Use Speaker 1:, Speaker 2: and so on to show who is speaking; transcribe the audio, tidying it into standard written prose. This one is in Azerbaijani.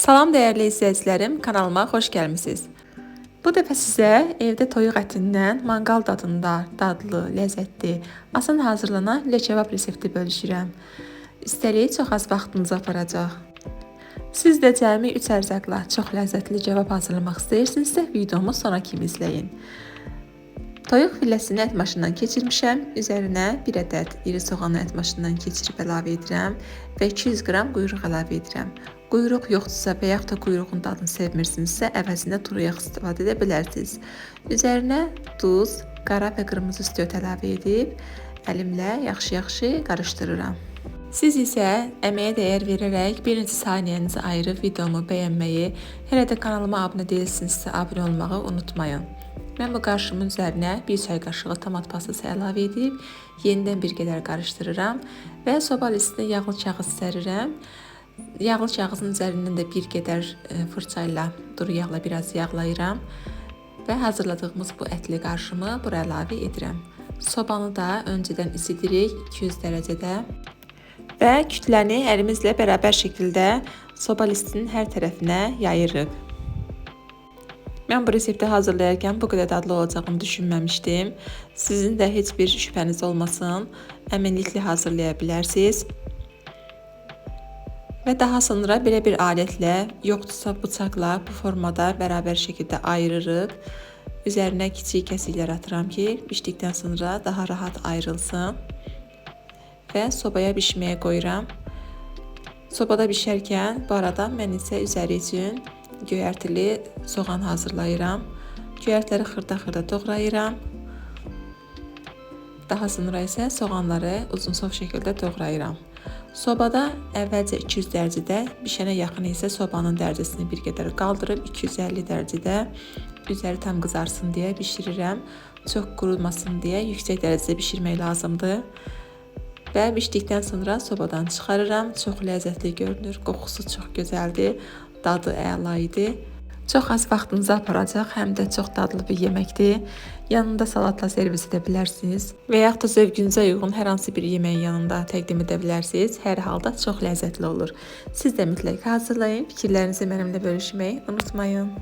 Speaker 1: Salam dəyərli izləyicilərim, kanalıma xoş gəlmisiniz. Bu dəfə sizə evdə toyuq ətindən manqal dadında, dadlı, ləzzətli, asan hazırlanan ləçevap resepti bölüşürəm. Üstəlik çox az vaxtınızı aparacaq. Siz də cəmi 3 ərzaqla çox ləzzətli cavab hazırlamaq istəyirsinizsə, videomu sona kimi izləyin. Toyuq filləsini ət maşından keçirmişəm. Üzərinə 1 ədəd iri soğanı ət maşından keçirib əlavə edirəm və 200 qram quyruq əlavə edirəm. Quyruq yoxdursa və yaxud da quyruğun dadını sevmirsinizsə, əvəzində duru yağ istifadə edə bilərsiniz. Üzərinə duz, qara və qırmızı stiyot əlavə edib əlimlə yaxşı-yaxşı qarışdırıram. Siz isə əməyə dəyər verərək bir neçə saniyənizi ayırıb videomu bəyənməyi, hələ də kanalıma abunə deyilsinizsə abunə olmağı unutmayın. Mən bu qarışımın üzərinə 1 çay qaşığı tomat pastası əlavə edib yenidən bir qədər qarışdırıram və soba listinə yağlı kağız sərirəm. Yağlı kağızın üzərindən də bir qədər fırça ilə duru yağla biraz yağlayıram və hazırladığımız bu ətli qarışımı bura əlavə edirəm. Sobanı da öncədən isidirik 200 dərəcədə və kütləni əlimizlə bərabər şəkildə soba listinin hər tərəfinə yayırıq. Mən bu resepti hazırlayarkən bu qədər dadlı olacağını düşünməmişdim. Sizin də heç bir şübhəniz olmasın, əminliklə hazırlaya bilərsiniz. Və daha sonra belə bir alətlə, yoxdursa bıçaqla bu formada bərabər şəkildə ayırırıq. Üzərinə kiçik kəsiklər atıram ki, bişdikdən sonra daha rahat ayrılsın. Və sobaya bişməyə qoyuram. Sobada bişərkən bu arada mən isə üzəri üçün göyərtili soğan hazırlayıram. Göyərtləri xırda-xırda doğrayıram. Daha sonra isə soğanları uzunsov şəkildə doğrayıram. Sobada əvvəlcə 200 dərəcədə, bişənə yaxın isə sobanın dərəcəsini bir qədər qaldırıb 250 dərəcədə üzəri tam qızarsın deyə bişirirəm. Çox qurumasın deyə yüksək dərəcədə bişirmək lazımdır. Və bişdikdən sonra sobadan çıxarıram. Çox ləzzətli görünür, qoxusu çox gözəldir, dadı əla idi. Çox az vaxtınızı aparacaq, həm də çox dadlı bir yeməkdir. Yanında salatla servis edə bilərsiniz və yaxud da zövqünüzə uyğun hər hansı bir yeməyin yanında təqdim edə bilərsiniz. Hər halda çox ləzzətli olur. Siz də mütləq hazırlayın, fikirlərinizi mənimlə bölüşməyi unutmayın.